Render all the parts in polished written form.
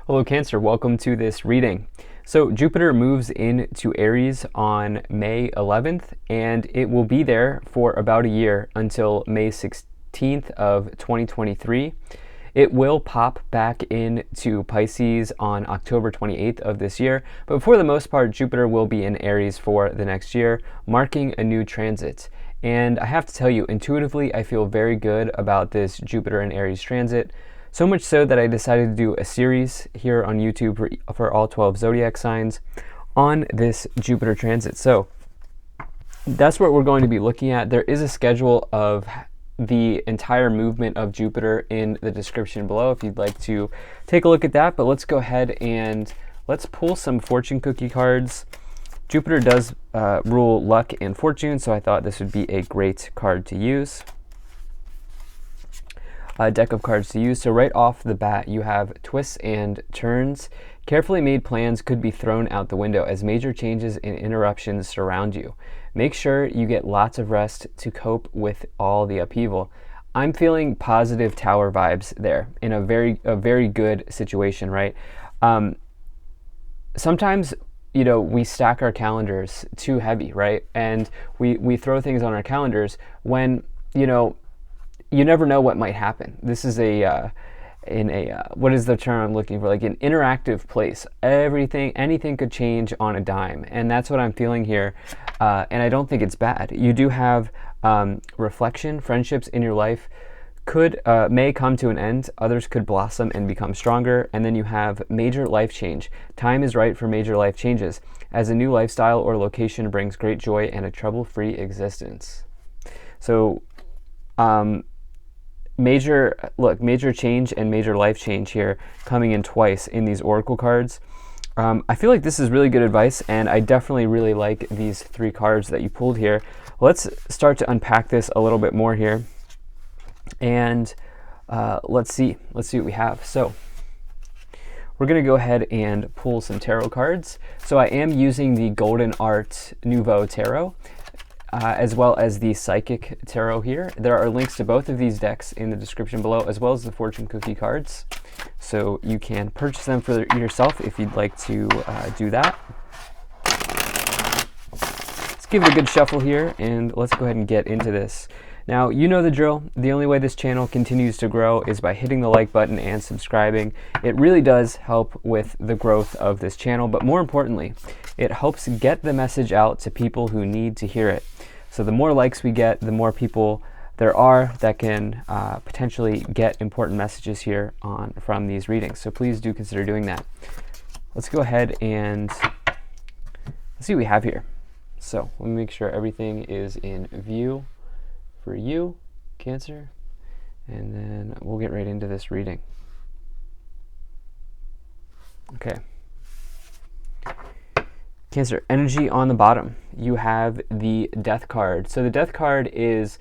Hello Cancer, welcome to this reading. So Jupiter moves into Aries on May 11th, and it will be there for about a year until May 16th of 2023. It will pop back into Pisces on October 28th of this year, but for the most part, Jupiter will be in Aries for the next year, marking a new transit. And I have to tell you, intuitively, I feel very good about this Jupiter and Aries transit. So much so that I decided to do a series here on YouTube for all 12 zodiac signs on this Jupiter transit. So that's what we're going to be looking at. There is a schedule of the entire movement of Jupiter in the description below if you'd like to take a look at that. But let's go ahead and let's pull some fortune cookie cards. Jupiter does rule luck and fortune, so I thought this would be a great card to use. Deck of cards to use. So right off the bat, you have twists and turns. Carefully made plans could be thrown out the window as major changes and interruptions surround you. Make sure you get lots of rest to cope with all the upheaval. I'm feeling positive tower vibes there in a very good situation, right? Sometimes, you know, we stack our calendars too heavy, right? And we throw things on our calendars when, you know, you never know what might happen. This is what is the term I'm looking for? Like an interactive place. Anything could change on a dime, and that's what I'm feeling here. And I don't think it's bad. You do have reflection. Friendships in your life may come to an end. Others could blossom and become stronger. And then you have major life change. Time is right for major life changes, as a new lifestyle or location brings great joy and a trouble-free existence. So, major change and major life change here coming in twice in these oracle cards. I feel like this is really good advice, and I definitely really like these three cards that you pulled here. Let's start to unpack this a little bit more here, and let's see what we have. So we're going to go ahead and pull some tarot cards. So I am using the Golden Art Nouveau Tarot, as well as the Psychic Tarot here. There are links to both of these decks in the description below, as well as the fortune cookie cards. So you can purchase them for yourself if you'd like to do that. Let's give it a good shuffle here, and let's go ahead and get into this. Now, you know the drill. The only way this channel continues to grow is by hitting the like button and subscribing. It really does help with the growth of this channel, but more importantly, it helps get the message out to people who need to hear it. So the more likes we get, the more people there are that can potentially get important messages here from these readings. So please do consider doing that. Let's go ahead and let's see what we have here. So let me make sure everything is in view for you, Cancer, and then we'll get right into this reading. Okay. Cancer, energy on the bottom. You have the Death card. So the Death card is,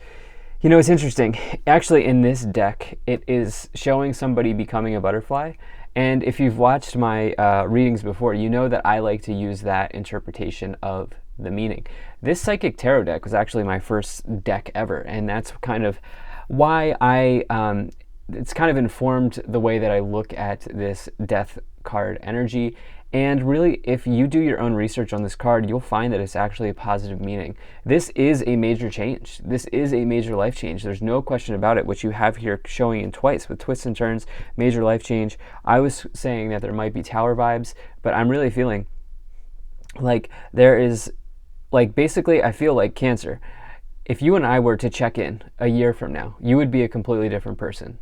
you know, it's interesting. Actually, in this deck, it is showing somebody becoming a butterfly. And if you've watched my readings before, you know that I like to use that interpretation of the meaning. This Psychic Tarot deck was actually my first deck ever, and that's kind of why it's kind of informed the way that I look at this Death card energy. And really, if you do your own research on this card, you'll find that it's actually a positive meaning. This is a major change. This is a major life change. There's no question about it, which you have here showing in twice with twists and turns, major life change. I was saying that there might be tower vibes, but I'm really feeling like there is, like, basically I feel like, Cancer, if you and I were to check in a year from now, you would be a completely different person,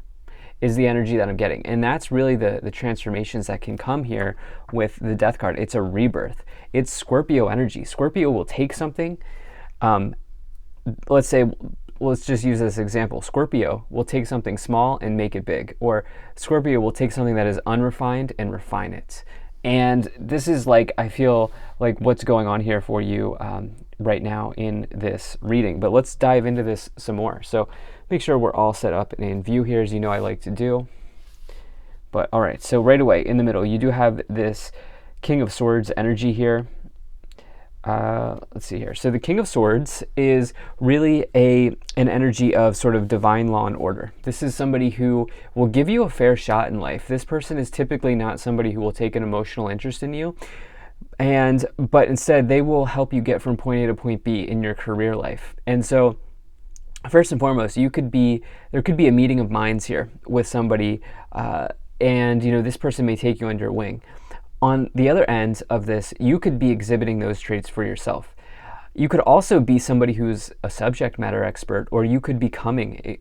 is the energy that I'm getting. And that's really the transformations that can come here with the Death card. It's a rebirth. It's Scorpio energy. Scorpio will take something, let's just use this example. Scorpio will take something small and make it big, or Scorpio will take something that is unrefined and refine it. And this is, like, I feel like what's going on here for you right now in this reading. But let's dive into this some more. So make sure we're all set up and in view here, as you know I like to do. But all right, so right away in the middle, you do have this King of Swords energy here. let's see here. So the King of Swords is really an energy of sort of divine law and order. This is somebody who will give you a fair shot in life. This person is typically not somebody who will take an emotional interest in you, but instead they will help you get from point A to point B in your career life. And so first and foremost, there could be a meeting of minds here with somebody, and this person may take you under wing. On the other end of this, you could be exhibiting those traits for yourself. You could also be somebody who's a subject matter expert, or you could become a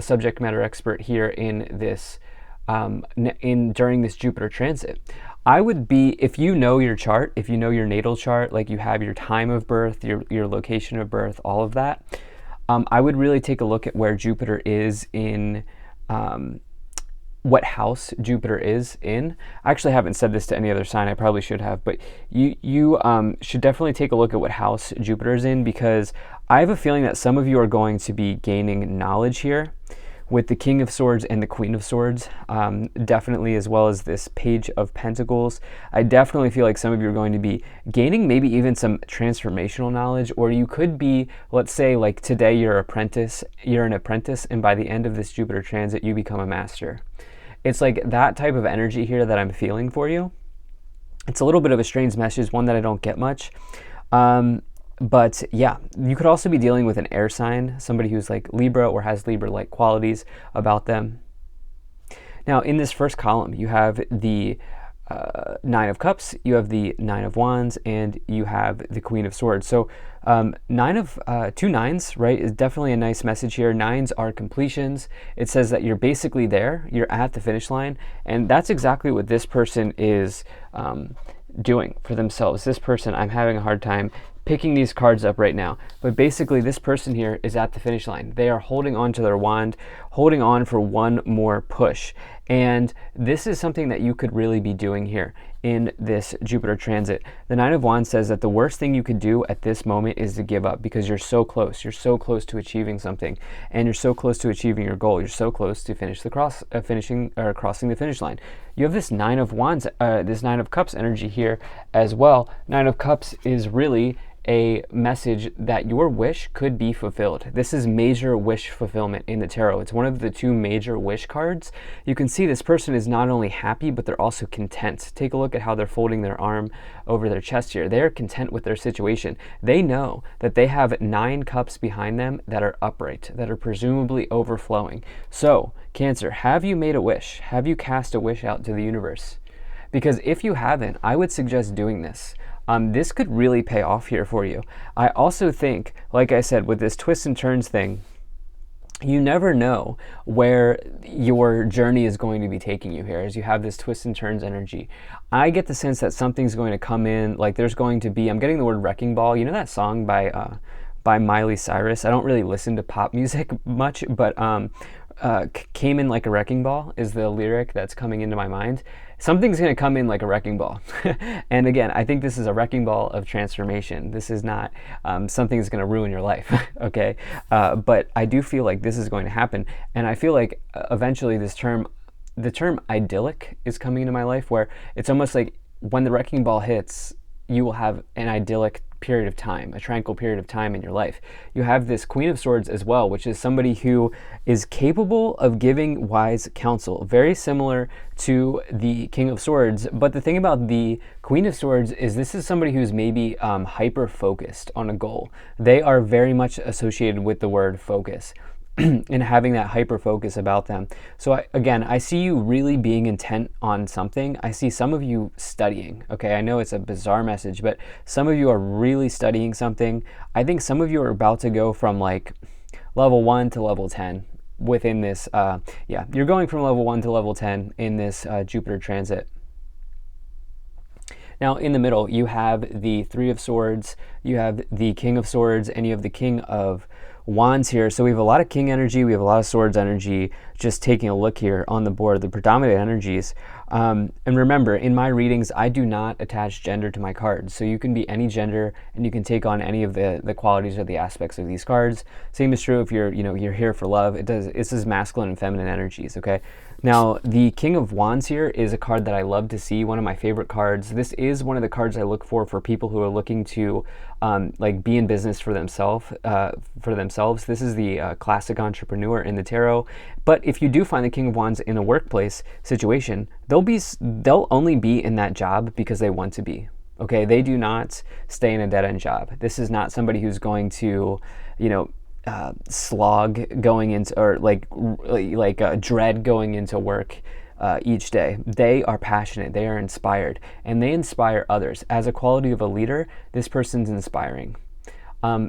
subject matter expert here in this during this Jupiter transit. I would be, if you know your chart, if you know your natal chart, like you have your time of birth, your location of birth, all of that, I would really take a look at where Jupiter is in, what house Jupiter is in. I actually haven't said this to any other sign. I probably should have, but you should definitely take a look at what house Jupiter is in, because I have a feeling that some of you are going to be gaining knowledge here with the King of Swords and the Queen of Swords, definitely, as well as this Page of Pentacles. I definitely feel like some of you are going to be gaining maybe even some transformational knowledge, or you could be, let's say, like today you're an apprentice, and by the end of this Jupiter transit, you become a master. It's like that type of energy here that I'm feeling for you. It's a little bit of a strange message, one that I don't get much. But yeah, you could also be dealing with an air sign, somebody who's like Libra or has Libra-like qualities about them. Now, in this first column, you have the Nine of Cups, you have the Nine of Wands, and you have the Queen of Swords. So two nines, right, is definitely a nice message here. Nines are completions. It says that you're basically there, you're at the finish line, and that's exactly what this person is doing for themselves. This person, I'm having a hard time picking these cards up right now, but basically this person here is at the finish line. They are holding on to their wand, holding on for one more push. And this is something that you could really be doing here in this Jupiter transit. The Nine of Wands says that the worst thing you could do at this moment is to give up, because you're so close. You're so close to achieving something, and you're so close to achieving your goal. You're so close to crossing the finish line. You have this Nine of Wands, this Nine of Cups energy here as well. Nine of Cups is really a message that your wish could be fulfilled. This is major wish fulfillment in the tarot. It's one of the two major wish cards. You can see this person is not only happy, but they're also content. Take a look at how they're folding their arm over their chest here. They are content with their situation. They know that they have 9 cups behind them that are upright, that are presumably overflowing. So, Cancer, have you made a wish? Have you cast a wish out to the universe? Because if you haven't, I would suggest doing this. This could really pay off here for you. I also think, like I said, with this twists and turns thing, you never know where your journey is going to be taking you here as you have this twists and turns energy. I get the sense that something's going to come in, like there's going to be, I'm getting the word wrecking ball. You know that song by Miley Cyrus? I don't really listen to pop music much, but came in like a wrecking ball is the lyric that's coming into my mind. Something's going to come in like a wrecking ball. And again, I think this is a wrecking ball of transformation. This is not something that's going to ruin your life, okay? But I do feel like this is going to happen. And I feel like eventually the term idyllic is coming into my life, where it's almost like when the wrecking ball hits, you will have an idyllic period of time, a tranquil period of time in your life. You have this Queen of Swords as well, which is somebody who is capable of giving wise counsel, very similar to the King of Swords. But the thing about the Queen of Swords is this is somebody who's maybe hyper-focused on a goal. They are very much associated with the word focus. And having that hyper focus about them. So I see you really being intent on something. I see some of you studying. Okay, I know it's a bizarre message, but some of you are really studying something. I think some of you are about to go from like level 1 to level 10 within this. You're going from level 1 to level 10 in this Jupiter transit. Now, in the middle, you have the Three of Swords, you have the King of Swords, and you have the King of Wands here. So we have a lot of King energy, we have a lot of Swords energy. Just taking a look here on the board, the predominant energies. And remember, in my readings, I do not attach gender to my cards. So you can be any gender, and you can take on any of the qualities or the aspects of these cards. Same is true if you're here for love. This is masculine and feminine energies, okay? Now, the King of Wands here is a card that I love to see, one of my favorite cards. This is one of the cards I look for people who are looking to like be in business for themselves. This is the classic entrepreneur in the tarot. But if you do find the King of Wands in a workplace situation, they'll only be in that job because they want to be. Okay, they do not stay in a dead-end job. This is not somebody who's going to, slog going into, or dread going into work each day. They are passionate, they are inspired, and they inspire others. As a quality of a leader, this person's inspiring.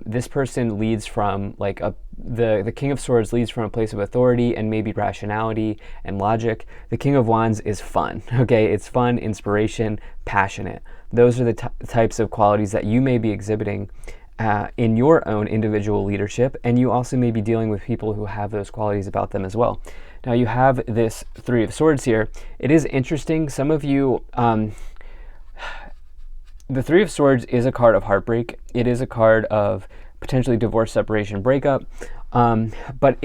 This person leads from the King of Swords leads from a place of authority and maybe rationality and logic. The King of Wands is fun. Okay, it's fun, inspiration, passionate. Those are the types of qualities that you may be exhibiting in your own individual leadership, and you also may be dealing with people who have those qualities about them as well. Now you have this Three of Swords here. It is interesting. Some of you, the Three of Swords is a card of heartbreak. It is a card of potentially divorce, separation, breakup, but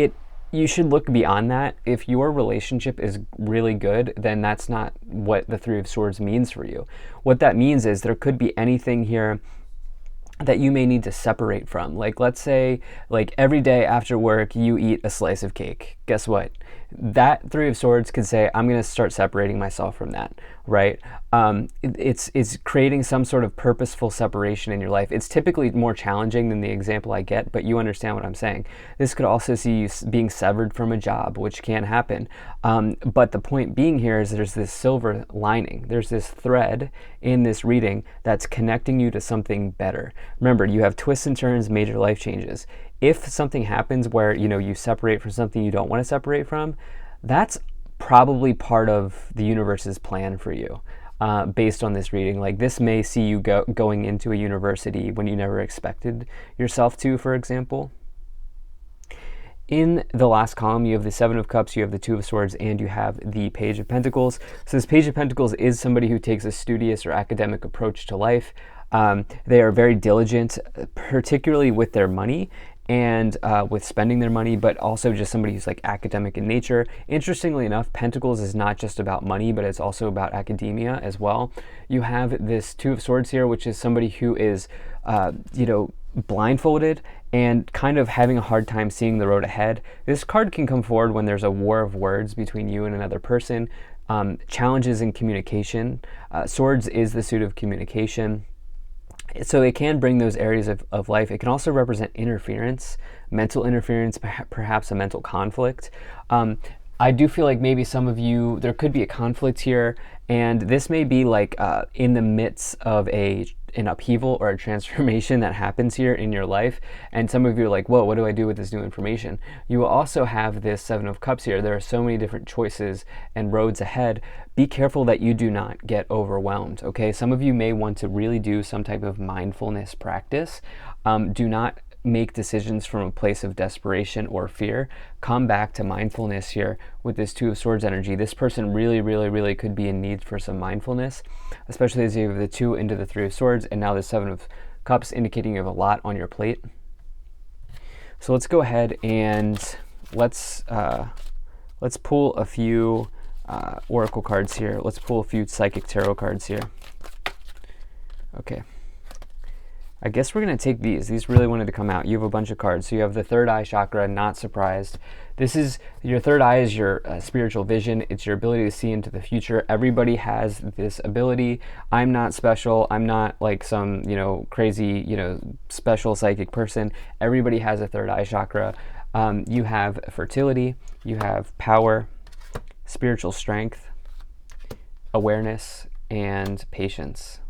you should look beyond that. If your relationship is really good, then that's not what the Three of Swords means for you. What that means is there could be anything here that you may need to separate from. Like, let's say, like every day after work, you eat a slice of cake. Guess what? That Three of Swords could say, I'm going to start separating myself from that, right? It's creating some sort of purposeful separation in your life. It's typically more challenging than the example I get, but you understand what I'm saying. This could also see you being severed from a job, which can happen. But the point being here is there's this silver lining. There's this thread in this reading that's connecting you to something better. Remember, you have twists and turns, major life changes. If something happens where, you separate from something you don't want to separate from, that's probably part of the universe's plan for you, based on this reading. Like, this may see you going into a university when you never expected yourself to, for example. In the last column, you have the Seven of Cups, you have the Two of Swords, and you have the Page of Pentacles. So this Page of Pentacles is somebody who takes a studious or academic approach to life. They are very diligent, particularly with their money and with spending their money, but also just somebody who's like academic in nature. Interestingly enough, Pentacles is not just about money, but it's also about academia as well. You have this Two of Swords here, which is somebody who is, blindfolded and kind of having a hard time seeing the road ahead. This card can come forward when there's a war of words between you and another person, challenges in communication. Swords is the suit of communication. So it can bring those areas of life. It can also represent interference, mental interference, perhaps a mental conflict. I do feel like maybe some of you, there could be a conflict here, and this may be like in the midst of an upheaval or a transformation that happens here in your life, and some of you are like, whoa, what do I do with this new information? You will also have this Seven of Cups here. There are so many different choices and roads ahead. Be careful that you do not get overwhelmed, okay? Some of you may want to really do some type of mindfulness practice. Do not make decisions from a place of desperation or fear. Come back to mindfulness here with this Two of Swords energy. This person really, really, really could be in need for some mindfulness, especially as you have the Two into the Three of Swords, and now the Seven of Cups, indicating you have a lot on your plate. So let's go ahead and let's pull a few oracle cards here. Let's pull a few psychic tarot cards here. Okay. I guess we're going to take these. These really wanted to come out. You have a bunch of cards. So you have the third eye chakra, not surprised. This is, your third eye is your spiritual vision. It's your ability to see into the future. Everybody has this ability. I'm not special. I'm not like some, crazy, special psychic person. Everybody has a third eye chakra. You have fertility. You have power, spiritual strength, awareness, and patience.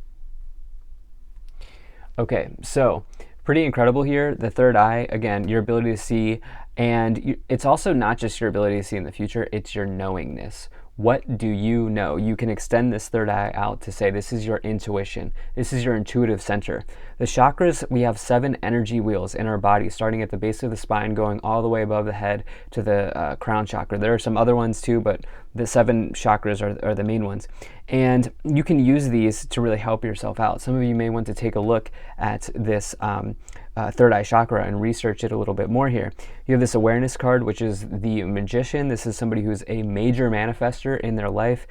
Okay, so pretty incredible here. The third eye, again, your ability to see, and it's also not just your ability to see in the future, it's your knowingness. What do you know? You can extend this third eye out to say this is your intuition. This is your intuitive center. The chakras, we have 7 energy wheels in our body, starting at the base of the spine, going all the way above the head to the crown chakra. There are some other ones too, but the 7 chakras are the main ones. And you can use these to really help yourself out. Some of you may want to take a look at this third eye chakra and research it a little bit more here. You have this awareness card, which is the magician. This is somebody who's a major manifester in their life.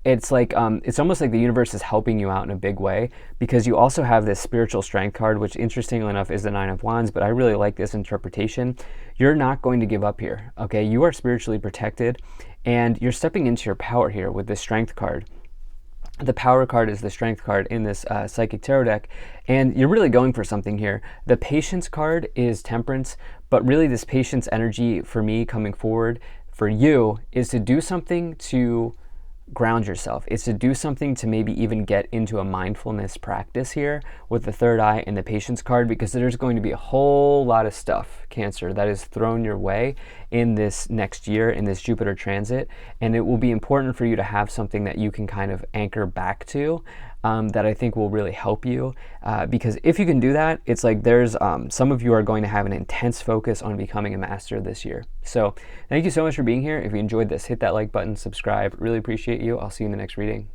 It's like it's almost like the universe is helping you out in a big way, because you also have this spiritual strength card, which interestingly enough is the 9 of Wands, but I really like this interpretation. You're not going to give up here, okay? You are spiritually protected, and you're stepping into your power here with the strength card. The power card is the strength card in this psychic tarot deck, and you're really going for something here. The patience card is temperance, but really this patience energy for me coming forward for you is to do something to ground yourself. It's to do something to maybe even get into a mindfulness practice here with the third eye and the patience card, because there's going to be a whole lot of stuff, Cancer, that is thrown your way in this next year, in this Jupiter transit, and it will be important for you to have something that you can kind of anchor back to, that I think will really help you, because if you can do that, it's like there's some of you are going to have an intense focus on becoming a master this year. So thank you so much for being here. If you enjoyed this, hit that like button, subscribe. Really appreciate you. I'll see you in the next reading.